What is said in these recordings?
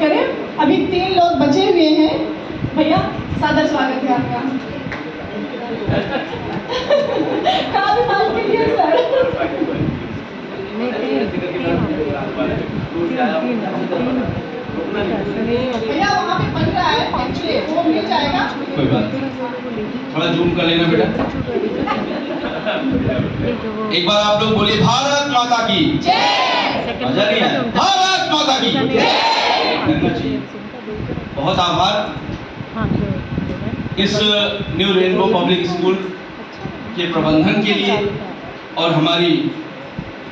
स्वागत करें। अभी 3 लोग बचे हुए हैं। भैया सादर स्वागत है आपका। काफी बात के लिए सर। भैया वहाँ पे बन रहा है, एक्चुअली वो मिल जाएगा। कोई बात नहीं, थोड़ा जूम कर लेना बेटा। एक बार आप लोग बोलिए भारत माता की जय। मजा नहीं आया? भारत माता की जय। बहुत आभार इस न्यू रेनबो पब्लिक स्कूल के प्रबंधन के लिए और हमारी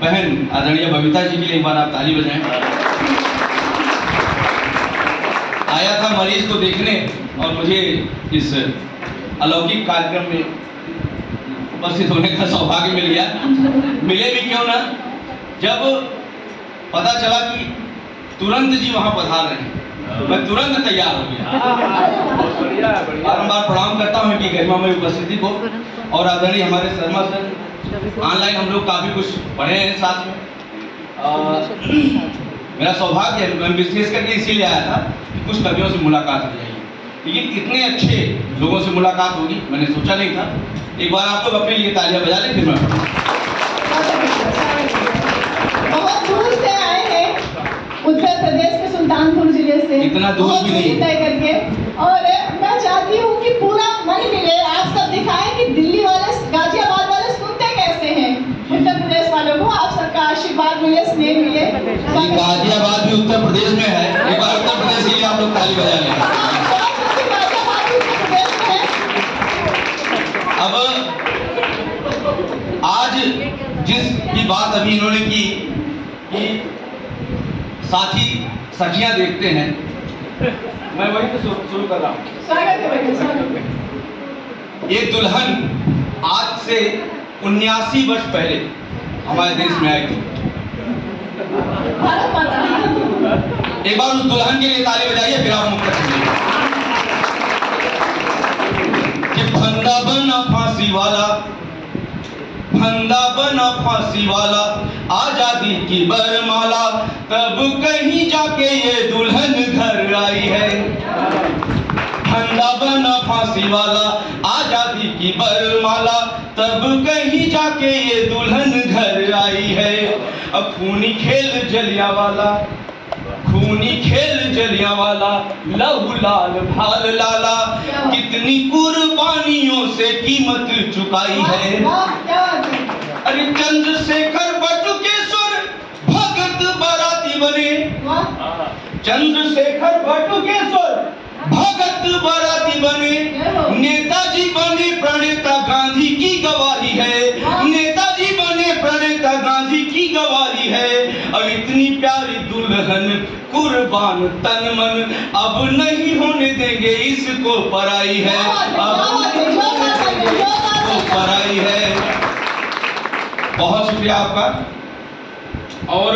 बहन आदरणीय बबीता जी के लिए एक बार आप ताली बजाएं। आया था मरीज को देखने और मुझे इस अलौकिक कार्यक्रम में उपस्थित होने का सौभाग्य मिल गया। मिले भी क्यों ना, जब पता चला कि तुरंत जी वहां पधार रहे हैं, मैं तुरंत तैयार हो गया। बारंबार प्रणाम करता हूं कि गरिमा में उपस्थिति को। और आदरणीय हमारे शर्मा सर, ऑनलाइन हम लोग काफी कुछ पढ़े हैं साथ में। मेरा सौभाग्य है, मैं विशेष करके इसीलिए आया था कि कुछ कवियों से मुलाकात हो जाएगी, लेकिन इतने अच्छे लोगों से मुलाकात होगी मैंने सोचा नहीं था। एक बार आप लोग अपने लिए तालियां बजा लें। फिर मैं बहुत दूर से आए हैं, उत्तर प्रदेश के सुल्तानपुर जिले से, इतना दूर भी नहीं तय करके। और मैं चाहती हूँ कि पूरा मन मिले, आप सब दिखाएं कि दिल्ली वाले, गाजियाबाद वाले सुनते कैसे हैं। उत्तर प्रदेश वालों को आप सबका आशीर्वाद मिले, स्नेह मिले। गाजियाबाद भी उत्तर प्रदेश में है, एक बार उत्तर प्रदेश के लिए आप लोग ताली बजा लें। अब आज जिसकी बात अभी इन्होंने की कि साथी सखियां देखते हैं, मैं वही तो शुरू कर रहा हूँ। स्वागत है भैया, स्वागत है। एक दुल्हन आज से 79 वर्ष पहले हमारे देश में आई थी। भारत माता। एक बार उस दुल्हन के लिए ताली बजाइए, फिर आप मुक्त कीजिए। कि फंदा बना फांसी वाला, फंदा बना फांसी वाला, आजादी की बरमाला, तब कहीं जाके ये दुल्हन घर आई है। फंदा बना फांसी वाला, आजादी की बरमाला, तब कहीं जाके ये दुल्हन घर आई है। अब खूनी खेल जलियांवाला, खूनी खेल जलियांवाला, लहू लाल भाल लाला, कितनी कुर्बानियों से कीमत चुकाई है। अरे चंद्रशेखर बटुकेश्वर भगत बाराती बने, चंद्रशेखर बटुकेश्वर भगत बाराती बने, नेताजी बने प्रणेता गांधी की गवाही है, नेताजी बने प्रणेता गांधी की गवाही है। अब इतनी प्यारी दुल्हन कुर्बान तन मन, अब नहीं होने देंगे इसको पराई है, अब इसको पराई है। बहुत शुक्रिया आपका। और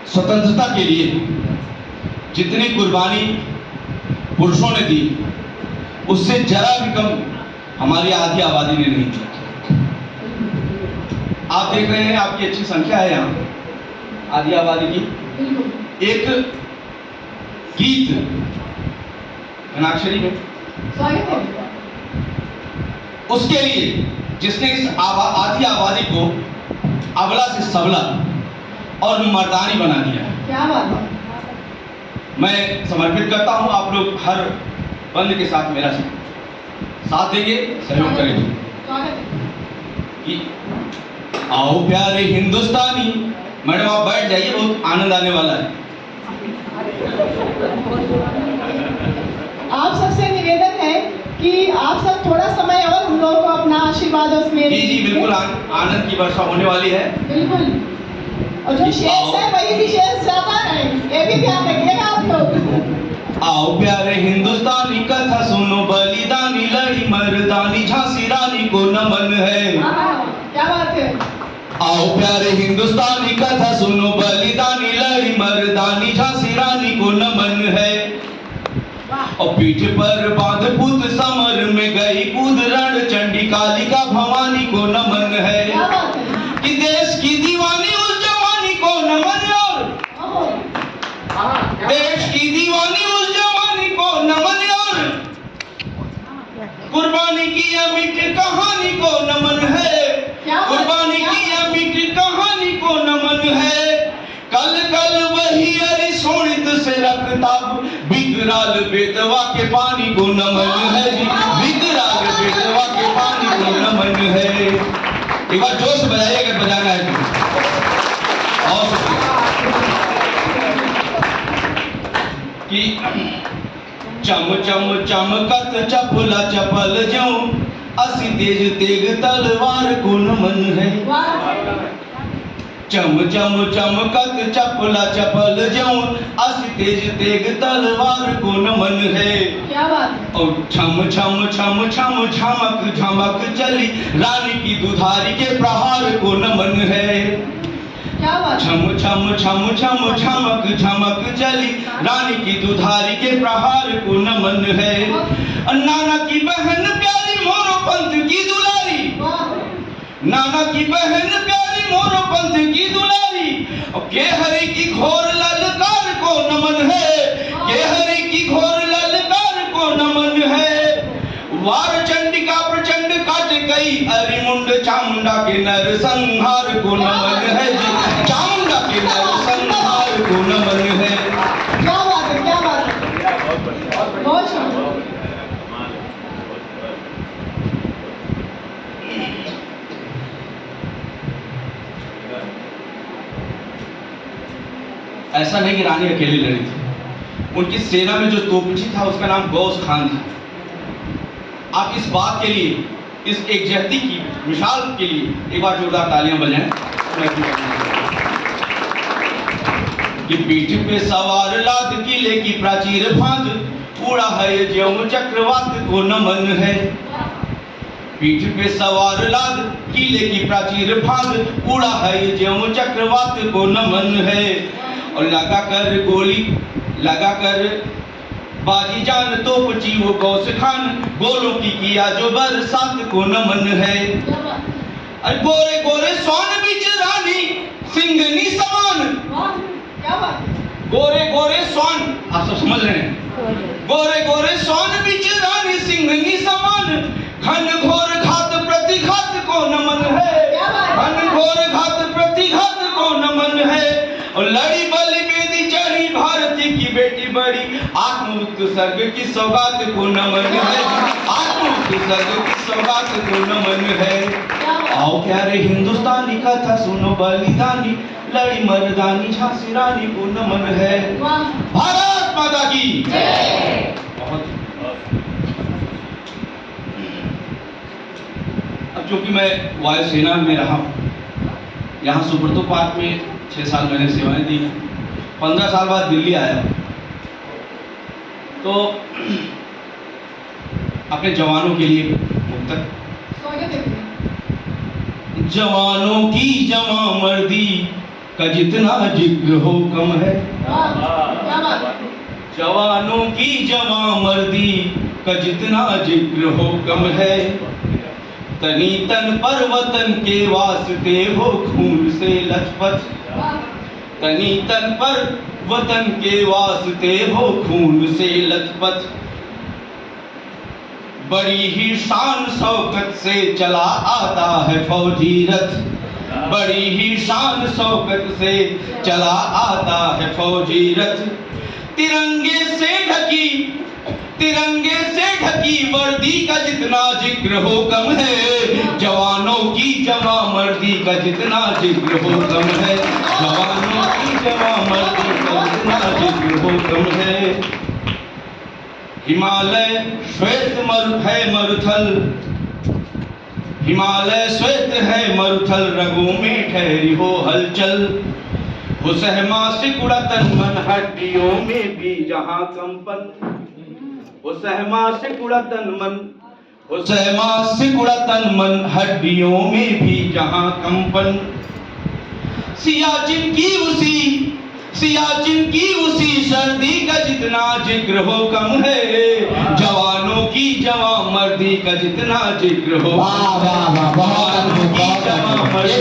स्वतंत्रता के लिए जितनी कुर्बानी पुरुषों ने दी, उससे जरा भी कम हमारी आधी आबादी ने नहीं दी। आप देख रहे हैं, आपकी अच्छी संख्या है यहाँ आधी आबादी की। एक गीत अनाक्षरी में, उसके लिए जिसने इस आधी आबादी को अबला से सबला और मर्दानी बना दिया है। क्या बात है। मैं समर्पित करता हूं, आप लोग हर बंद के साथ मेरा साथ देंगे, सहयोग करेंगे कि आओ प्यारे हिंदुस्तानी। मैडम आप बैठ जाइए, बहुत आनंद आने वाला है। आप सबसे निवेदन है कि आप सब थोड़ा समय और हम लोगों को अपना आशीर्वाद और स्नेह। जी जी बिल्कुल, आनंद की वर्षा होने वाली है। बिल्कुल। और जो शेष है वही भी शेष जाता है, ये भी ध्यान रखिएगा आप लोग। आओ प्यारे हिंदुस्तानी कथा सुनो, बलिदानी लड़ी मर्दानी, झांसी रानी को नमन है। क्या बात है। आओ प्यारे हिंदुस्तानी कथा सुनो, बलिदानी लड़ी मर्दानी, झांसी रानी को नमन है। और पीठ पर बांध पुत समर में गई कूद रण चंडी, कालिका भवानी को नमन है। क्या बात है। कि देश कुर्बानी की अमिट कहानी को नमन है, कुर्बानी की अमिट कहानी को नमन है। कल कल वही अरे सोनित से रखताब बिगराल बेतवा के पानी को नमन है जी, बिगराल बेतवा के पानी को नमन है। एक बार जोर से बजाइए अगर बजाना है तो। और कि चम चम चमकत चपला चपल जाऊं असी तेज तेग तलवार को नमन है। चम चम चमकत चपला चपल जाऊं असी तेज तेग तलवार को नमन है। क्या बात। और छम छम छम छम झमक झमक चली रानी की दुधारी के प्रहार को नमन है। क्या बात। छम छम छम छम झमक झमक चली रानी की दुधारी के प्रहार को नमन है। नाना की बहन प्यारी मोरो पंथ की दुलारी, नाना की बहन प्यारी मोरो पंथ की दुलारी। केहरी की घोर ललकार को नमन है, केहरी की घोर ललकार को नमन है। वार चंडिका प्रचंड काट गई अरिमुंड चामुंडा के नर संहार को नमन है जी, चामुंडा के नर संहार को नमन है। क्या बात है, क्या बात है, बहुत शानदार। ऐसा नहीं कि रानी अकेली लड़ी थी, उनकी सेना में जो तोपची था उसका नाम गौस खान था। आप इस बात के लिए, इस एकजहती की मिसाल के लिए एक बार जोरदार तालियां बजाएं। कि पीठ पे सवार लाद किले की प्राचीर फांद उड़ा है ज्यों चक्रवात को नमन है। पीठ पे सवार लाद किले की प्राचीर फांद उड़ा है ज्यों चक्रवात को नमन है। और लगाकर गोली लगाकर बाजी जान तोपची वो गौस खान गोलों की किया जो बरसात को नमन है। अरे गोरे गोरे सोन बीच रानी सिंगनी समान, क्या बात। गोरे गोरे सोन, आप सब समझ रहे हैं, गोरे गोरे सोन बीच रानी सिंगनी समान। घन घोर घात प्रतिघात को नमन है, घन घोर घात प्रतिघात को नमन है। और लड़ी बलि बेदी चढ़ी भारती की बेटी बड़ी आत्ममुक्त सर्ग की सौगात को नमन है, आत्ममुक्त सर्ग की सौगात को नमन है। आओ प्यारे हिंदुस्तानी कथा सुनो बलिदानी लड़ी मर्दानी झांसी रानी को नमन है। भारत माता की जय। अब चूंकि मैं वायुसेना में रहा, यहाँ सुब्रतो पार्क में 6 साल मैंने सेवाएं दी, 15 साल बाद दिल्ली आया तो अपने जवानों के लिए मुक्तक। जवानों की जवां मर्दी का जितना जिक्र हो कम है, जवानों की जवां मर्दी का जितना जिक्र हो कम है। तनी तन पर वतन के वास्ते हो खून से लथपथ, तनी तन पर वतन के वास्ते हो खून से लथपथ। बड़ी ही शान शौकत से चला आता है फौजी रथ, बड़ी ही शान शौकत से चला आता है फौजी रथ। तिरंगे से ढकी, तिरंगे से ढकी वर्दी का जितना जिक्र हो कम है, जवानों की जवां मर्दी का जितना जिक्र हो कम है, जवानों की जवां मर्दी का जितना जिक्र हो कम है। हिमालय श्वेत है मरुथल, हिमालय श्वेत है मरुथल, रगों में ठहरी हो हलचल। हो सहमा सिकुड़ा तन मन हड्डियों में भी जहां कंपन, हो सहमा सिकुड़ा तन मन, हो सहमा सिकुड़ा तन मन हड्डियों में भी जहां कंपन। सियाचिन की उसी, सियाचिन की उसी सर्दी का जितना जिक्र हो कम है, जवानों की जवां मर्दी का जितना जिक्र हो। जवानों की जवां मर्दी।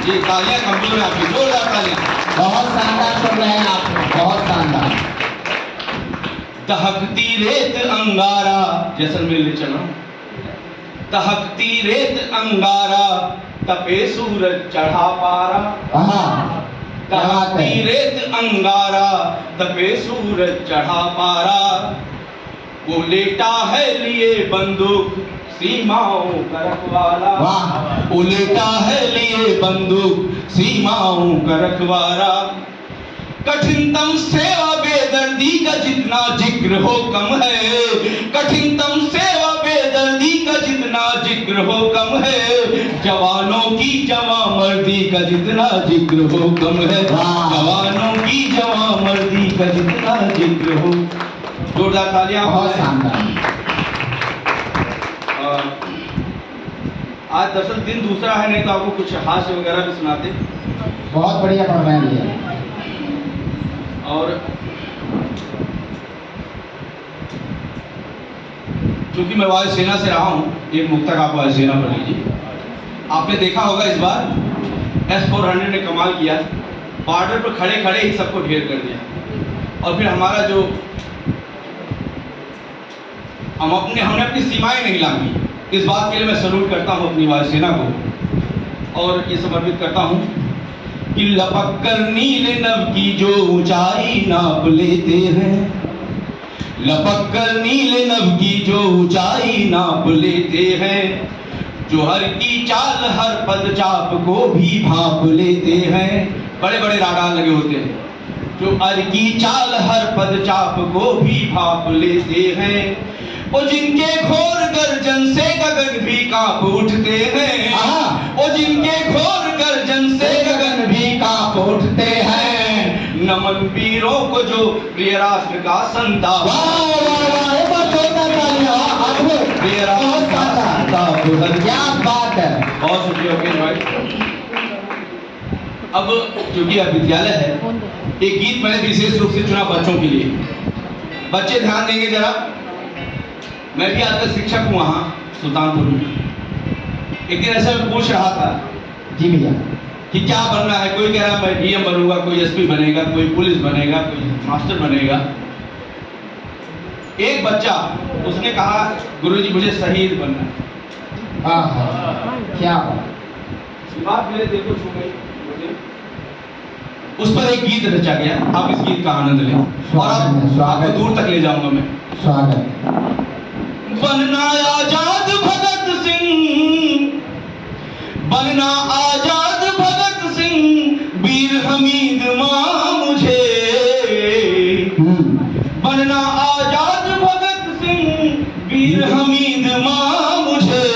जी तालियां कमजोर है आपकी, जोरदार तालियां। बहुत शानदार कर रहे हैं आप, बहुत शानदार। तहकती रेत अंगारा, जैसलमेर ले चलो, तहकती रेत अंगारा, तपे सूरज चढ़ा पारा। तहकती रेत अंगारा, तपे सूरज चढ़ा पारा। वो लेटा है लिए बंदूक, सीमाओं का रखवाला। वो लेटा है लिए बंदूक, सीमाओं का रखवाला। कठिनतम सेवा बेदर्दी का जितना जिक्र हो कम है, कठिनतम सेवा बेदर्दी का जितना जिक्र हो कम है। जवानों की जवां मर्दी का जितना जिक्र हो कम है, जवानों की जवां मर्दी का जितना जिक्र हो। जोरदार तालियां। बहुत शानदार। आज दरअसल दिन दूसरा है, नहीं तो आपको कुछ हास्य वगैरह भी सुनाते। बहुत बढ़िया प्रोग्राम है। और क्योंकि मैं वायुसेना से रहा हूँ, एक मुक्तक आप वायुसेना पढ़ लीजिए। आपने देखा होगा इस बार S-400 ने कमाल किया, बॉर्डर पर खड़े खड़े ही सबको ढेर कर दिया। और फिर हमारा जो हमने अपनी सीमाएं नहीं लांघी। इस बात के लिए मैं सैल्यूट करता हूँ अपनी वायुसेना को और ये समर्पित करता हूँ कि लपक कर नीले नभ की जो ऊंचाई नाप लेते हैं, लपक कर नीले नभ की जो ऊंचाई नाप लेते हैं। जो हर की चाल हर पद चाप को भी भांप लेते हैं। बड़े बड़े राडार लगे होते हैं, जो हर की चाल हर पद चाप को भी भांप लेते हैं। वो जिनके घोर गर्जन से गगन भी कांप उठते हैं, वो जिनके घोर गर्जन से गगन भी कांप उठते हैं। नमन वीरों को जो प्रिय राष्ट्र का संताप, प्रिय राष्ट्र का संताप। क्या बात है। बहुत शुक्रिया भाई। अब क्योंकि यह विद्यालय है, एक गीत मैंने विशेष रूप से चुना बच्चों के लिए। बच्चे ध्यान देंगे जरा। मैं भी आजकल शिक्षक हूँ वहाँ सुल्तानपुर में। एक दिन ऐसा मैं पूछ रहा था जी भैया कि क्या बनना है। कोई कह रहा मैं DM बनूंगा, कोई SP बनेगा, कोई पुलिस बनेगा, कोई मास्टर बनेगा। एक बच्चा उसने कहा गुरुजी मुझे शहीद बनना है। क्या बात मेरे दिल को छू गई। उस पर एक गीत रचा गया। आप इस गीत का आनंद लें और आपको दूर तक ले जाऊंगा मैं। स्वागत। बनना आजाद भगत सिंह, बनना आजाद भगत सिंह, वीर हमीद मां मुझे। बनना आजाद भगत सिंह, वीर हमीद मां मुझे।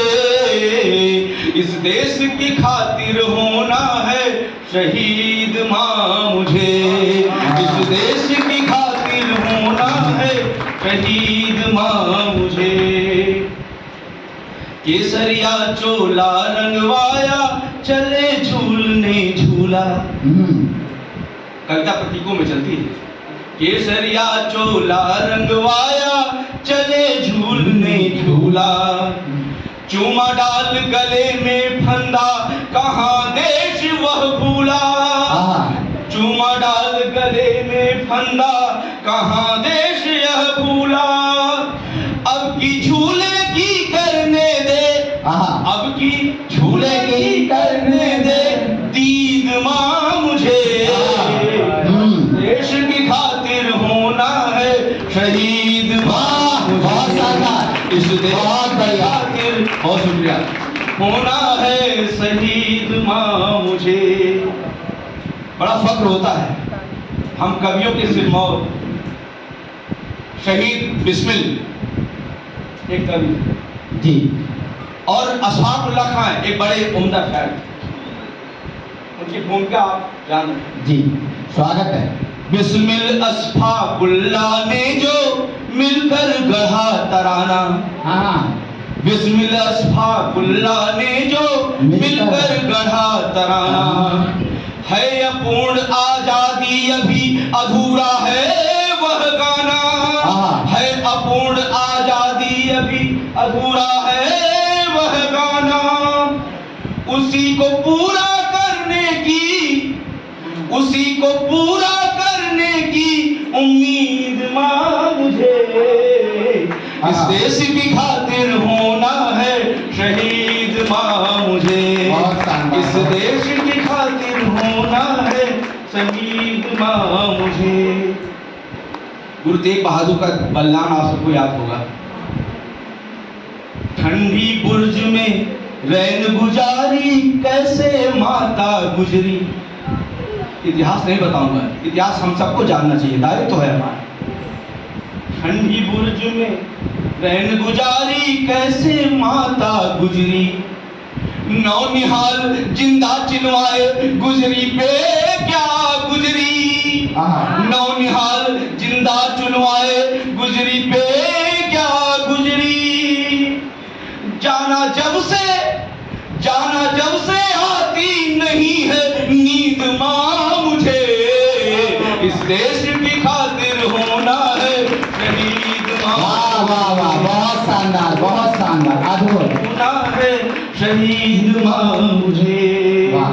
इस देश की खातिर होना है शहीद मां मुझे। इस देश की खातिर होना है शहीद मां मुझे। केसरिया चोला रंगवाया, चले झूलने झूला। कविता प्रतीकों में चलती है। केसरिया चोला रंगवाया, चले झूलने झूला। चूमा डाल गले में फंदा, कहाँ देश वह भूला। चूमा डाल गले में फंदा, कहाँ देश यह भूला। अब की झूले की करने दे, अब की झूले की करने दे, दीद मां मुझे। देश की खातिर होना है शहीद मां मुझे। इस देश की खातिर बहुत शुक्रिया होना है शहीद मां मुझे। बड़ा फक्र होता है हम कवियों के सिरमौर शहीद बिस्मिल एक कवि जी और अशफाकुल्लाह खान एक बड़े उम्दा शायर। उनकी भूमिका आप जान रहे हैं। जी स्वागत है। बिस्मिल अशफाकुल्लाह ने जो मिलकर गढ़ा तराना। बिस्मिल अशफाकुल्लाह ने जो मिलकर गढ़ा तराना। है अपूर्ण आजादी अभी अधूरा है वह गाना। है अपूर्ण आजादी अभी अधूरा है वह गाना। उसी को पूरा करने की, उसी को पूरा करने की उम्मीद मां मुझे। इस देश की खातिर होना है शहीद माँ मुझे, बहुत शानदार। इस देश की खातिर होना है शहीद माँ मुझे। गुरु तेग बहादुर का बलिदान आप सबको याद होगा। ठंडी बुर्ज में रैन गुजारी कैसे माता गुजरी। इतिहास नहीं बताऊंगा, इतिहास हम सबको जानना चाहिए, दायित्व तो है हमारा। ठंडी बुर्ज में रैन गुजारी कैसे माता गुजरी, नौनिहाल जिंदा चिनवाए गुजरी पे क्या गुजरी, नौनिहाल जिंदा चुनवाए गुजरी पे क्या गुजरी। जाना जब से आती नहीं है नींद माँ मुझे, इस देश की खातिर होना है शहीद माँ। वाह वाह वाह, बहुत शानदार, अद्भुत। होना है शहीद माँ मुझे। वाह।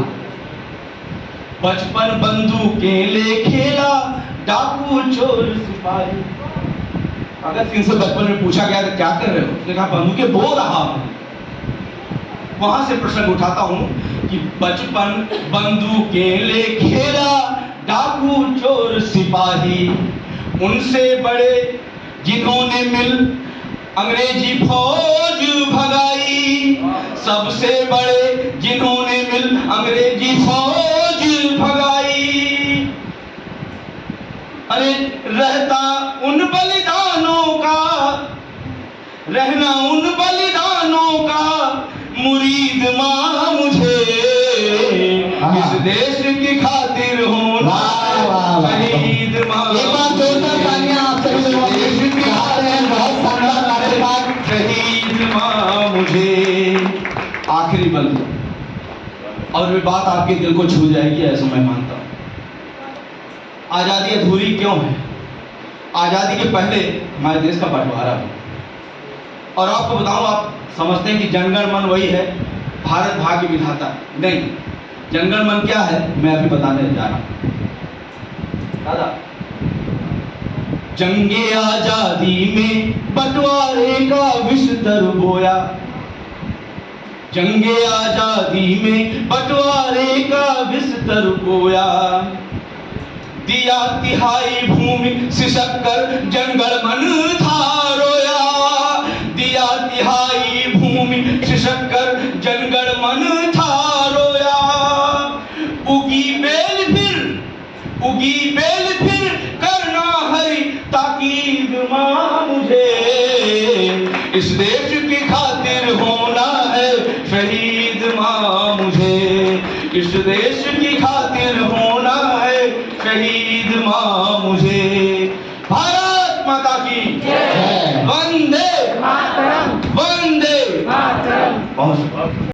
बचपन बंदूकें ले खेला डाकू चोर सिपाही। अगर इनसे बचपन में पूछा गया तो क्या कर रहे हो, उसने कहा बंदूकें बो रहा हूं। वहां से प्रश्न उठाता हूं कि बचपन बंदूकें ले खेला डाकू चोर सिपाही, उनसे बड़े जिन्होंने मिल अंग्रेजी फौज भगाई, सबसे बड़े जिन्होंने मिल अंग्रेजी फौज भगाई। अरे रहता उन बलिदानों का, रहना उन बलिदानों का मुरीद माँ मुझे, इस देश की खातिर होना शहीद माँ। एक बार जोरदार तालियां आप सभी लोगों के लिए चाहते हैं। बहुत शानदार कार्यक्रम। शहीद माँ मुझे। आखिरी बंद और वे बात आपके दिल को छू जाएगी ऐसा मैं मानता हूँ। आजादी अधूरी क्यों है? आजादी के पहले हमारे देश का बंटवारा हुआ। और आपको बताऊं, आप समझते हैं कि जनगण मन वही है, भारत भाग्य विधाता। नहीं, जनगण मन क्या है मैं अभी बताने जा रहा हूं। दादा, जंगे आजादी में बंटवारे का विस्तर बोया, जंगे आजादी में बंटवारे का विस्तर बोया, दिया तिहाई भूमि सिसक कर जनगण मन था रोया, दिया तिहाई भूमि सिसक कर जनगण मन था रोया। उगी बेल फिर करना हरी ताकीद माँ मुझे, इस देश की खातिर होना है शहीद माँ मुझे, इस देश की खातिर होना है शहीद माँ मुझे। भारत माता की जय। वंदे मातरम, वंदे मातरम। बहुत